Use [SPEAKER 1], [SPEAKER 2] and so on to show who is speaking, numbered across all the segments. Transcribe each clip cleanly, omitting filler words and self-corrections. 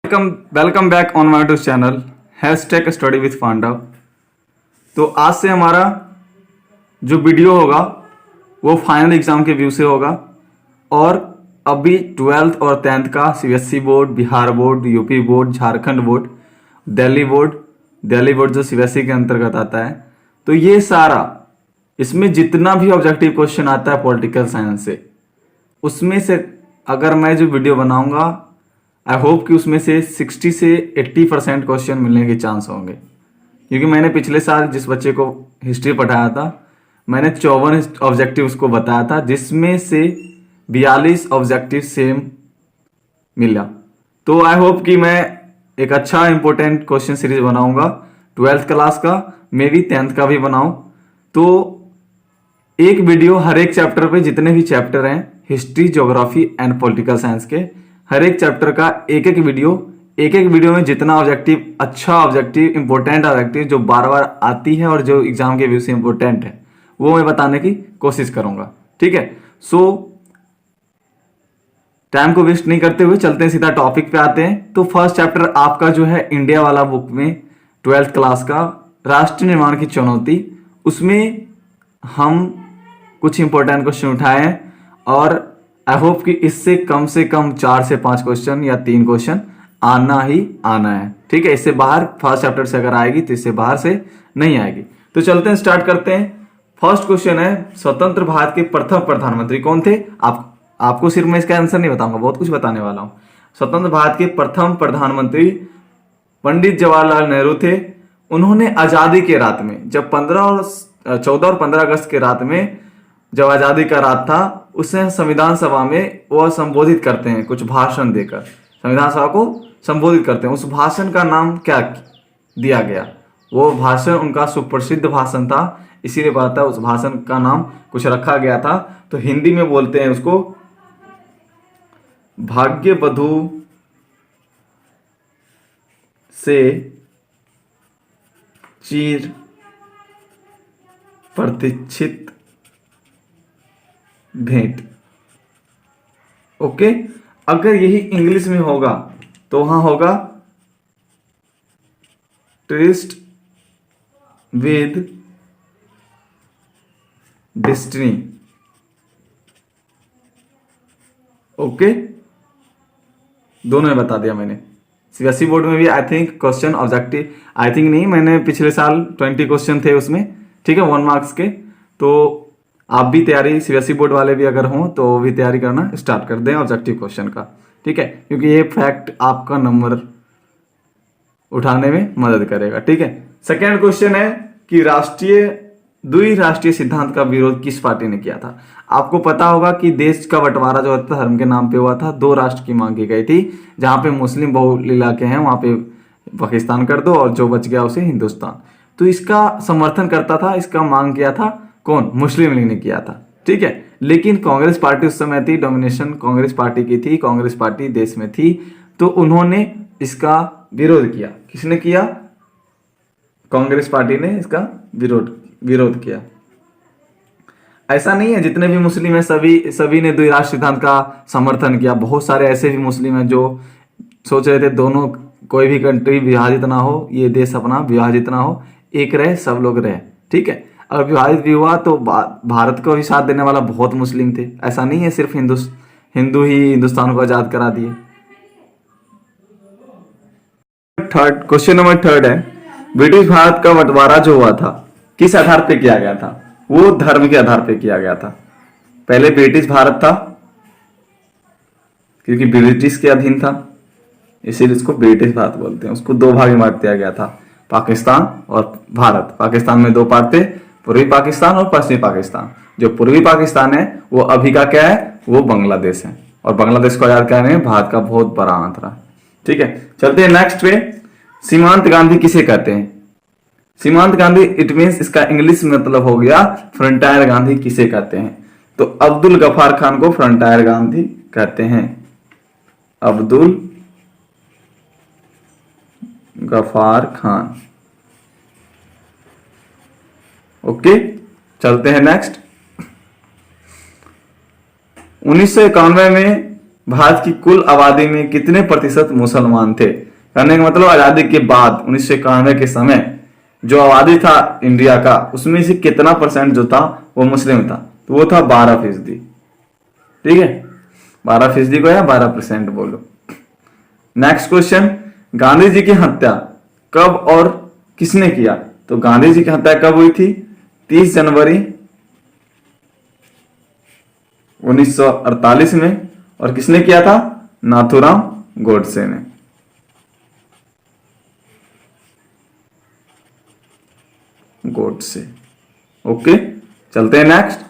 [SPEAKER 1] Welcome back on my YouTube channel hashtag study with Pandav. तो आज से हमारा जो वीडियो होगा वो फाइनल एग्जाम के व्यू से होगा और अभी 12th और 10th का CBSE board, Bihar board, UP board, Jharkhand board, Delhi board जो सीबीएसई के अंतर्गत आता है। तो ये सारा इसमें जितना भी ऑब्जेक्टिव क्वेश्चन आता है पॉलिटिकल साइंस से, उसमें से अगर मैं जो वीडियो बनाऊंगा आई होप कि उसमें से 60 से 80% क्वेश्चन मिलने के चांस होंगे, क्योंकि मैंने पिछले साल जिस बच्चे को हिस्ट्री पढ़ाया था मैंने 54 ऑब्जेक्टिव उसको बताया था, जिसमें से 42 ऑब्जेक्टिव सेम मिला। तो आई होप कि मैं एक अच्छा इंपॉर्टेंट क्वेश्चन सीरीज बनाऊंगा 12th क्लास का, मे बी 10th का भी बनाऊं। तो एक वीडियो हर एक चैप्टर पे, जितने भी चैप्टर हैं history, geography and political science के, हर एक चैप्टर का एक एक वीडियो में जितना ऑब्जेक्टिव, अच्छा ऑब्जेक्टिव, इंपॉर्टेंट ऑब्जेक्टिव जो बार बार आती है और जो एग्जाम के व्यू से इंपॉर्टेंट है वो मैं बताने की कोशिश करूंगा। ठीक है, सो टाइम को वेस्ट नहीं करते हुए चलते हैं, सीधा टॉपिक पे आते हैं। तो फर्स्ट चैप्टर आपका जो है इंडिया वाला बुक में 12th क्लास का राष्ट्र निर्माण की चुनौती, उसमें हम कुछ इंपॉर्टेंट क्वेश्चन उठाए हैं और आई होप कि इससे कम से कम 4 से 5 क्वेश्चन या 3 क्वेश्चन आना ही आना है। ठीक है, इससे बाहर फर्स्ट चैप्टर से अगर आएगी तो इससे बाहर से नहीं आएगी। तो चलते हैं, स्टार्ट करते हैं। फर्स्ट क्वेश्चन है, स्वतंत्र भारत के प्रथम प्रधानमंत्री कौन थे? आपको सिर्फ मैं इसका आंसर नहीं बताऊंगा, बहुत कुछ बताने वाला हूं। स्वतंत्र भारत के प्रथम प्रधानमंत्री पंडित जवाहरलाल नेहरू थे। उन्होंने आजादी के रात में, जब 14 और 15 अगस्त के रात में जब आजादी का रात था, उससे संविधान सभा में वह संबोधित करते हैं, कुछ भाषण देकर संविधान सभा को संबोधित करते हैं। उस भाषण का नाम क्या दिया गया? वो भाषण उनका सुप्रसिद्ध भाषण था, इसीलिए पता है उस भाषण का नाम कुछ रखा गया था। तो हिंदी में बोलते हैं उसको भाग्य बधू से चिर प्रतीक्षित भेंट। ओके, अगर यही इंग्लिश में होगा तो वहां होगा ट्रिस्ट विद डेस्टिनी। ओके, दोनों में बता दिया मैंने। सीबीएसई बोर्ड में भी I think question objective, I think नहीं, मैंने पिछले साल 20 क्वेश्चन थे उसमें। ठीक है, 1 मार्क्स के। तो आप भी तैयारी, सीबीएसई बोर्ड वाले भी अगर हों तो भी तैयारी करना स्टार्ट कर दें ऑब्जेक्टिव क्वेश्चन का। ठीक है, क्योंकि ये फैक्ट आपका नंबर उठाने में मदद करेगा। ठीक है, सेकेंड क्वेश्चन है कि द्विराष्ट्रीय सिद्धांत का विरोध किस पार्टी ने किया था? आपको पता होगा कि देश का बंटवारा जो होता धर्म के नाम पे हुआ था, 2 राष्ट्र की मांग की गई थी। जहां पे मुस्लिम बहुल इलाके हैं वहां पे पाकिस्तान कर दो और जो बच गया उसे हिंदुस्तान। तो इसका समर्थन करता था, इसका मांग किया था कौन? मुस्लिम लीग ने किया था। ठीक है, लेकिन कांग्रेस पार्टी उस समय थी, डोमिनेशन कांग्रेस पार्टी की थी, कांग्रेस पार्टी देश में थी, तो उन्होंने इसका विरोध किया। किसने किया? कांग्रेस पार्टी ने इसका विरोध किया। ऐसा नहीं है जितने भी मुस्लिम हैं सभी ने द्विराष्ट्र सिद्धांत का समर्थन किया। बहुत सारे ऐसे भी मुस्लिम हैं जो सोच रहे थे दोनों, कोई भी कंट्री विभाजित ना हो, ये देश अपना विभाजित ना हो, एक रहे, सब लोग रहे। ठीक है, अगर विभाजित भी हुआ तो भारत को भी साथ देने वाला बहुत मुस्लिम थे। ऐसा नहीं है सिर्फ हिंदू ही हिंदुस्तान को आजाद करा दिए। क्वेश्चन नंबर 3 है, ब्रिटिश भारत का बंटवारा जो हुआ था किस आधार पे किया गया था? वो धर्म के आधार पे किया गया था। पहले ब्रिटिश भारत था, क्योंकि ब्रिटिश के अधीन था, इसीलिए इसको ब्रिटिश भारत बोलते हैं। उसको 2 भाग में बांट दिया गया था, पाकिस्तान और भारत। पाकिस्तान में 2 पार्ट थे, पूर्वी पाकिस्तान और पश्चिमी पाकिस्तान। जो पूर्वी पाकिस्तान है वो अभी का क्या है? वो बांग्लादेश है, और बांग्लादेश को आजाद कराने में भारत का बहुत बड़ा हाथ रहा। ठीक है, चलते हैं नेक्स्ट पे। सीमांत गांधी किसे कहते हैं? सीमांत गांधी, इट मीन्स इसका इंग्लिश मतलब हो गया फ्रंटायर गांधी किसे कहते हैं? तो अब्दुल गफार खान को फ्रंटायर गांधी कहते हैं। अब्दुल गफार खान। ओके, चलते हैं नेक्स्ट। 1991 में भारत की कुल आबादी में कितने प्रतिशत मुसलमान थे? कहने का मतलब आजादी के बाद 1991 के समय जो आबादी था इंडिया का, उसमें से कितना परसेंट जो था वो मुस्लिम था? तो वो था 12%। ठीक है, 12% को या 12% बोलो। नेक्स्ट क्वेश्चन, गांधी जी की हत्या कब और किसने किया? तो गांधी जी की हत्या कब हुई थी? 30 जनवरी 1948 में। और किसने किया था? नाथूराम गोडसे ने। गोडसे। ओके, चलते हैं नेक्स्ट।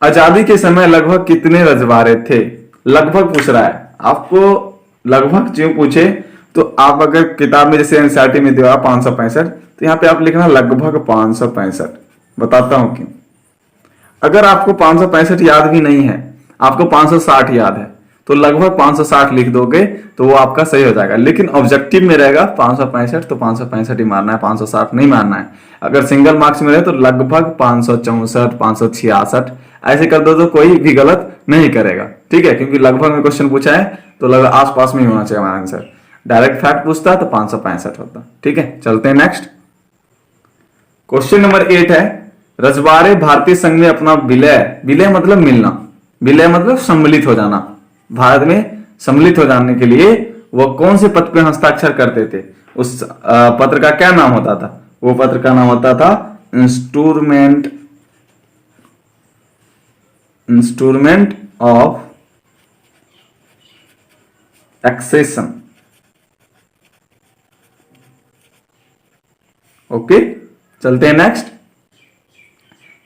[SPEAKER 1] आजादी के समय लगभग कितने रजवाड़े थे? लगभग पूछ रहा है आपको। लगभग जो पूछे तो आप अगर किताब में जैसे एनसीईआरटी में दिया 565, तो यहाँ पे आप लिखना लगभग 565। बताता हूं क्यों। अगर आपको 565 याद भी नहीं है, आपको 560 याद है, तो लगभग 560 लिख दोगे तो वो आपका सही हो जाएगा। लेकिन ऑब्जेक्टिव में रहेगा 565, तो 565 ही मारना है, 560 नहीं मारना है। अगर सिंगल मार्क्स में रहे तो लगभग 564, 566 ऐसे कर दो तो कोई भी गलत नहीं करेगा। ठीक है, क्योंकि लगभग में क्वेश्चन पूछा है तो लगभग आसपास में ही होना चाहिए हमारा आंसर। डायरेक्ट फैक्ट पूछता तो 565 होता। ठीक है, चलते हैं नेक्स्ट। क्वेश्चन नंबर 8 है, रजवाड़े भारतीय संघ में अपना विलय, विलय मतलब मिलना, विलय मतलब सम्मिलित हो जाना, भारत में सम्मिलित हो जाने के लिए वो कौन से पत्र पे हस्ताक्षर करते थे? उस पत्र का क्या नाम होता था? वो पत्र का नाम होता था इंस्ट्रूमेंट ऑफ एक्सेशन। ओके, चलते हैं नेक्स्ट।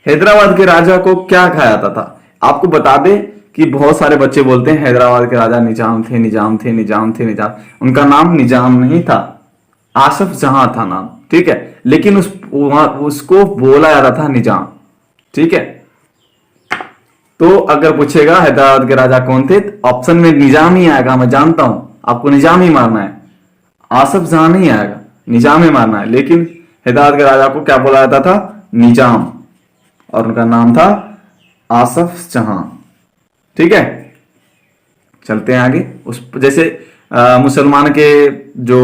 [SPEAKER 1] हैदराबाद के राजा को क्या कहा जाता था? आपको बता दे कि बहुत सारे बच्चे बोलते हैं हैदराबाद के राजा निजाम थे, निजाम थे, निजाम थे, निजाम। उनका नाम निजाम नहीं था, आसफ जहां था नाम। ठीक है, लेकिन उसको बोला जाता था निजाम। ठीक है, तो अगर पूछेगा हैदराबाद के राजा कौन थे, ऑप्शन में निजाम ही आएगा। मैं जानता हूं आपको निजाम ही मारना है, आसफ जहां नहीं आएगा, निजाम ही मारना है। लेकिन हैदराबाद के राजा को क्या बोला जाता था? निजाम, और उनका नाम था आसफ जहां। ठीक है, चलते हैं आगे। उस जैसे मुसलमान के जो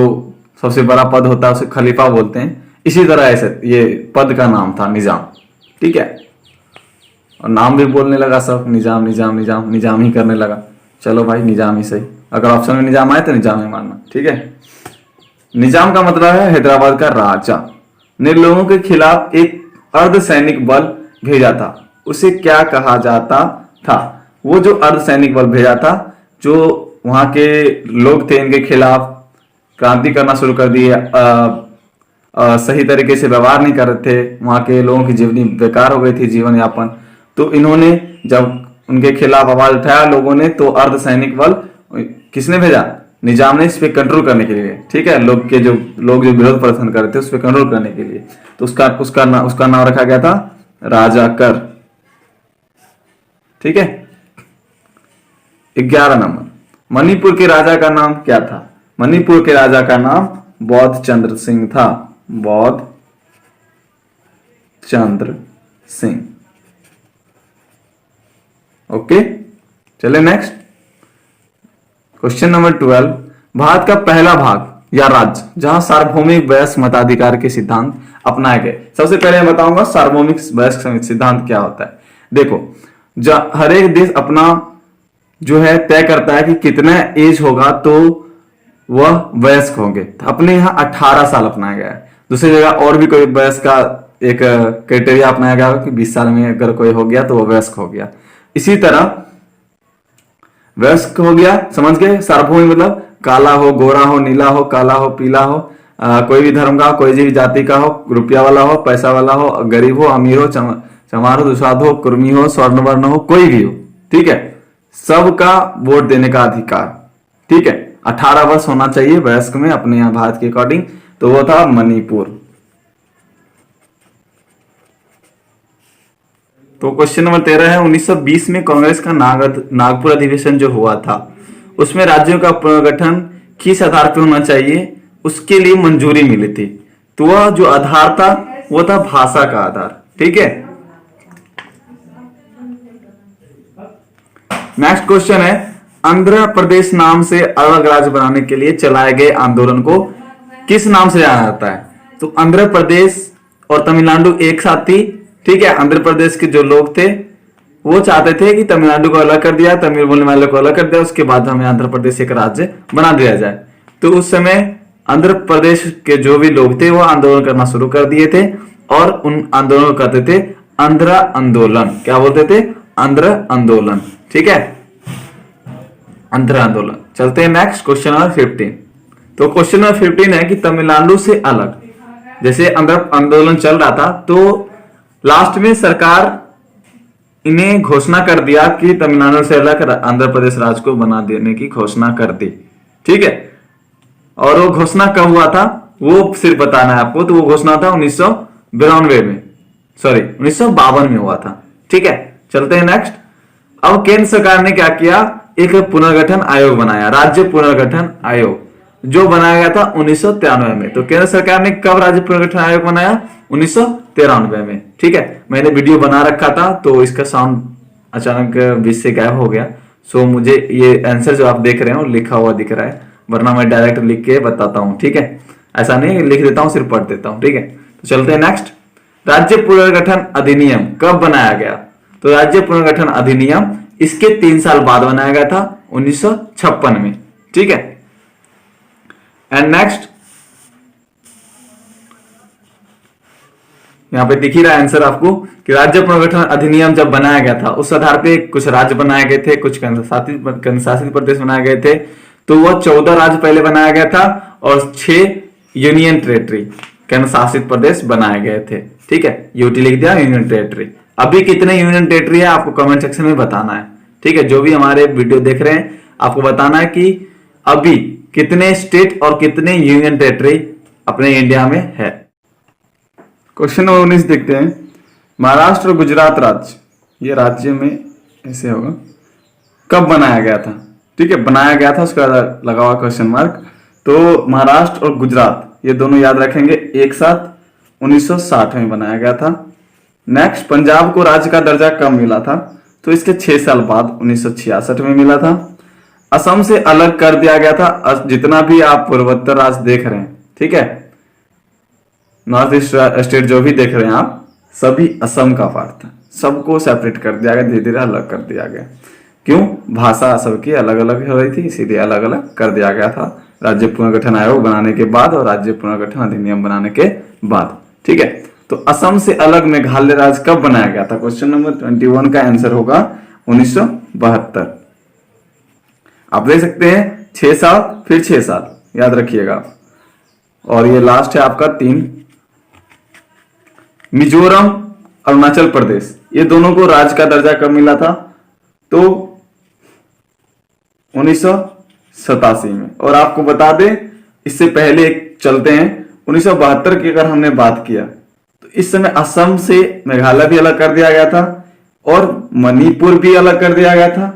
[SPEAKER 1] सबसे बड़ा पद होता है उसे खलीफा बोलते हैं, इसी तरह ऐसे ये पद का नाम था निजाम। ठीक है, और नाम भी बोलने लगा सब निजाम निजाम निजाम, निजाम ही करने लगा। चलो भाई, निजाम ही सही। अगर ऑप्शन में निजाम आए तो निजाम ही मानना। ठीक है, निजाम का मतलब है हैदराबाद का राजा ने लोगों के खिलाफ एक अर्धसैनिक बल भेजा था, उसे क्या कहा जाता था? वो जो अर्धसैनिक बल भेजा था, जो वहां के लोग थे इनके खिलाफ क्रांति करना शुरू कर दिए, सही तरीके से व्यवहार नहीं कर रहे थे, वहां के लोगों की जीवनी बेकार हो गई थी, जीवन यापन। तो इन्होंने जब उनके खिलाफ आवाज उठाया लोगों ने, तो अर्धसैनिक बल किसने भेजा? निजाम ने, इस पे कंट्रोल करने के लिए। ठीक है, लोग जो विरोध प्रदर्शन कर रहे थे उस पर कंट्रोल करने के लिए। तो उसका नाम रखा गया था राजा कर। ठीक है, 11 नंबर, मणिपुर के राजा का नाम क्या था? मणिपुर के राजा का नाम बौद्ध चंद्र सिंह था, बौद्ध चंद्र सिंह। ओके, चले नेक्स्ट। क्वेश्चन नंबर 12, भारत का पहला भाग या राज्य जहां सार्वभौमिक वयस्क मताधिकार के सिद्धांत अपनाए गए। सबसे पहले मैं बताऊंगा सार्वभौमिक वयस्क सिद्धांत क्या होता है। देखो, हर एक देश अपना जो है तय करता है कि कितना एज होगा तो वह वयस्क होंगे। तो अपने यहाँ 18 साल अपनाया गया है। दूसरी जगह और भी कोई वयस्क का एक क्राइटेरिया अपनाया गया कि 20 साल में अगर कोई हो गया तो वह वयस्क हो गया। इसी तरह वयस्क हो गया, समझ गए? सार्वभौमिक मतलब काला हो, गोरा हो, नीला हो, काला हो, पीला हो, कोई भी धर्म का, कोई भी जाति का हो, रुपया वाला हो, पैसा वाला हो, गरीब हो, अमीर हो, चमार हो, दुसाध हो, कुर्मी हो, स्वर्णवर्ण हो, कोई भी हो। ठीक है, सबका वोट देने का अधिकार। ठीक है, 18 वर्ष होना चाहिए वयस्क में अपने यहाँ भारत के अकॉर्डिंग। तो वो था मणिपुर। तो क्वेश्चन नंबर 13 है, 1920 में कांग्रेस का नागपुर अधिवेशन जो हुआ था, उसमें राज्यों का पुनर्गठन किस आधार पर होना चाहिए उसके लिए मंजूरी मिली थी। तो वह जो आधार था वो था भाषा का आधार। ठीक है, नेक्स्ट क्वेश्चन है, आंध्र प्रदेश नाम से अलग राज्य बनाने के लिए चलाए गए आंदोलन को किस नाम से जाना जाता है? तो आंध्र प्रदेश और तमिलनाडु एक साथ थी, ठीक है। आंध्र प्रदेश के जो लोग थे वो चाहते थे कि तमिलनाडु को अलग कर दिया, तमिल बोलने वाले को अलग कर दिया, उसके बाद हमें आंध्र प्रदेश एक राज्य बना दिया जाए। तो उस समय आंध्र प्रदेश के जो भी लोग थे वो आंदोलन करना शुरू कर दिए थे और उन आंदोलन को कहते थे आंध्र आंदोलन। क्या बोलते थे? आंध्र आंदोलन, ठीक है, आंध्र आंदोलन। चलते हैं नेक्स्ट, क्वेश्चन नंबर 15। तो क्वेश्चन नंबर 15 है कि तमिलनाडु से अलग, जैसे आंध्र आंदोलन चल रहा था तो लास्ट में सरकार इन्हें घोषणा कर दिया कि तमिलनाडु से अलग आंध्र प्रदेश राज्य को बना देने की घोषणा कर दी, ठीक है। और वो घोषणा कब हुआ था वो सिर्फ बताना है आपको। तो वो घोषणा था 1992 में, सॉरी 1952 में हुआ था, ठीक है। चलते हैं नेक्स्ट। अब केंद्र सरकार ने क्या किया? एक पुनर्गठन आयोग बनाया, राज्य पुनर्गठन आयोग, जो बनाया गया था 1993 में। तो केंद्र सरकार ने कब राज्य पुनर्गठन आयोग बनाया? 1993 में, ठीक है। मैंने वीडियो बना रखा था तो इसका साउंड अचानक बीच से गायब हो गया, सो मुझे ये आंसर जो आप देख रहे हो लिखा हुआ दिख रहा है, वरना मैं डायरेक्ट लिख के बताता हूं, ठीक है। ऐसा नहीं लिख देता हूं, सिर्फ पढ़ देता हूं, ठीक है। तो चलते हैं नेक्स्ट। राज्य पुनर्गठन अधिनियम कब बनाया गया? तो राज्य पुनर्गठन अधिनियम इसके 3 साल बाद बनाया गया था, 1956 में, ठीक है। एंड नेक्स्ट, यहां पे दिख ही रहा है आंसर आपको कि राज्य पुनर्गठन अधिनियम जब बनाया गया था उस आधार पे कुछ राज्य बनाए गए थे, कुछ केंद्रशासित प्रदेश बनाए गए थे। तो वह 14 राज्य पहले बनाया गया था और 6 यूनियन टेरिटरी केंद्र शासित प्रदेश बनाए गए थे, ठीक है। यूटी लिख दिया, यूनियन टेरिटरी। अभी कितने यूनियन टेरिटरी है आपको कमेंट सेक्शन में बताना है, ठीक है। जो भी हमारे वीडियो देख रहे हैं आपको बताना है कि अभी कितने स्टेट और कितने यूनियन टेरिटरी अपने इंडिया में है। क्वेश्चन नंबर 19 देखते हैं। महाराष्ट्र और गुजरात राज्य, ये राज्य में ऐसे होगा, कब बनाया गया था? ठीक है, बनाया गया था, उसका लगा हुआ क्वेश्चन मार्क। तो महाराष्ट्र और गुजरात ये दोनों याद रखेंगे, एक साथ 1960 में बनाया गया था। नेक्स्ट, पंजाब को राज्य का दर्जा कब मिला था? तो इसके 6 साल बाद 1966 में मिला था। असम से अलग कर दिया गया था, जितना भी आप पूर्वोत्तर राज्य देख रहे हैं, ठीक है, नॉर्थ ईस्ट स्टेट जो भी देख रहे हैं आप, सभी असम का पार्ट था, सबको सेपरेट कर दिया गया, धीरे धीरे अलग कर दिया गया। क्यों? भाषा सबकी अलग अलग हो रही थी, इसीलिए अलग अलग कर दिया गया था राज्य पुनर्गठन आयोग बनाने के बाद और राज्य पुनर्गठन अधिनियम बनाने के बाद, ठीक है। तो असम से अलग मेघालय राज्य कब बनाया गया था? क्वेश्चन नंबर 21 का आंसर होगा 1972। आप देख सकते हैं 6 साल फिर 6 साल, याद रखिएगा। और ये लास्ट है आपका 3। मिजोरम अरुणाचल प्रदेश, ये दोनों को राज्य का दर्जा कब मिला था? तो 1987 में। और आपको बता दें, इससे पहले चलते हैं 1972 की अगर हमने बात किया तो इस समय असम से मेघालय भी अलग कर दिया गया था और मणिपुर भी अलग कर दिया गया था,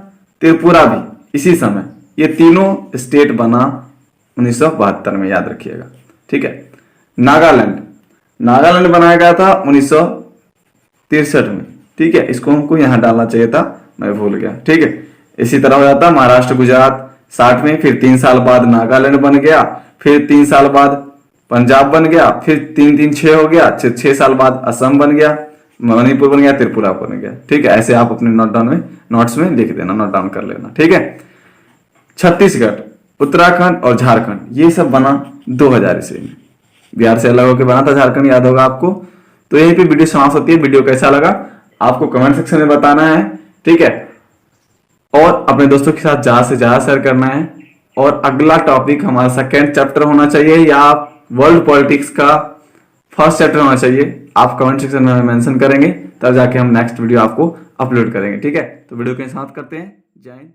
[SPEAKER 1] त्रिपुरा भी इसी समय। ये तीनों स्टेट बना 1972 में, याद रखिएगा, ठीक है। नागालैंड बनाया गया था 1963 में, ठीक है। इसको हमको यहां डालना चाहिए था, मैं भूल गया, ठीक है। इसी तरह हो जाता महाराष्ट्र गुजरात 60 में, फिर 3 साल बाद नागालैंड बन गया, फिर 3 साल बाद पंजाब बन गया, फिर 3 6 हो गया, 6 साल बाद असम बन गया, मणिपुर बन गया, त्रिपुरा बन गया, ठीक है। ऐसे आप अपने नोट्स में लिख देना, नोट डाउन कर लेना, ठीक है। छत्तीसगढ़, उत्तराखंड और झारखंड ये सब बना 2000 ईस्वी में, बिहार से अलग होकर बना था झारखंड, याद होगा आपको। तो यहीं पे वीडियो समाप्त होती है। वीडियो कैसा लगा आपको कमेंट सेक्शन में बताना है, ठीक है। और अपने दोस्तों के साथ ज्यादा से ज्यादा शेयर करना है। और अगला टॉपिक हमारा 2nd चैप्टर होना चाहिए या वर्ल्ड पॉलिटिक्स का 1st चैप्टर होना चाहिए। आप कमेंट सेक्शन में मेंशन करेंगे, तब जाके हम नेक्स्ट वीडियो आपको अपलोड करेंगे, ठीक है। तो वीडियो के साथ करते हैं, जय हिंद।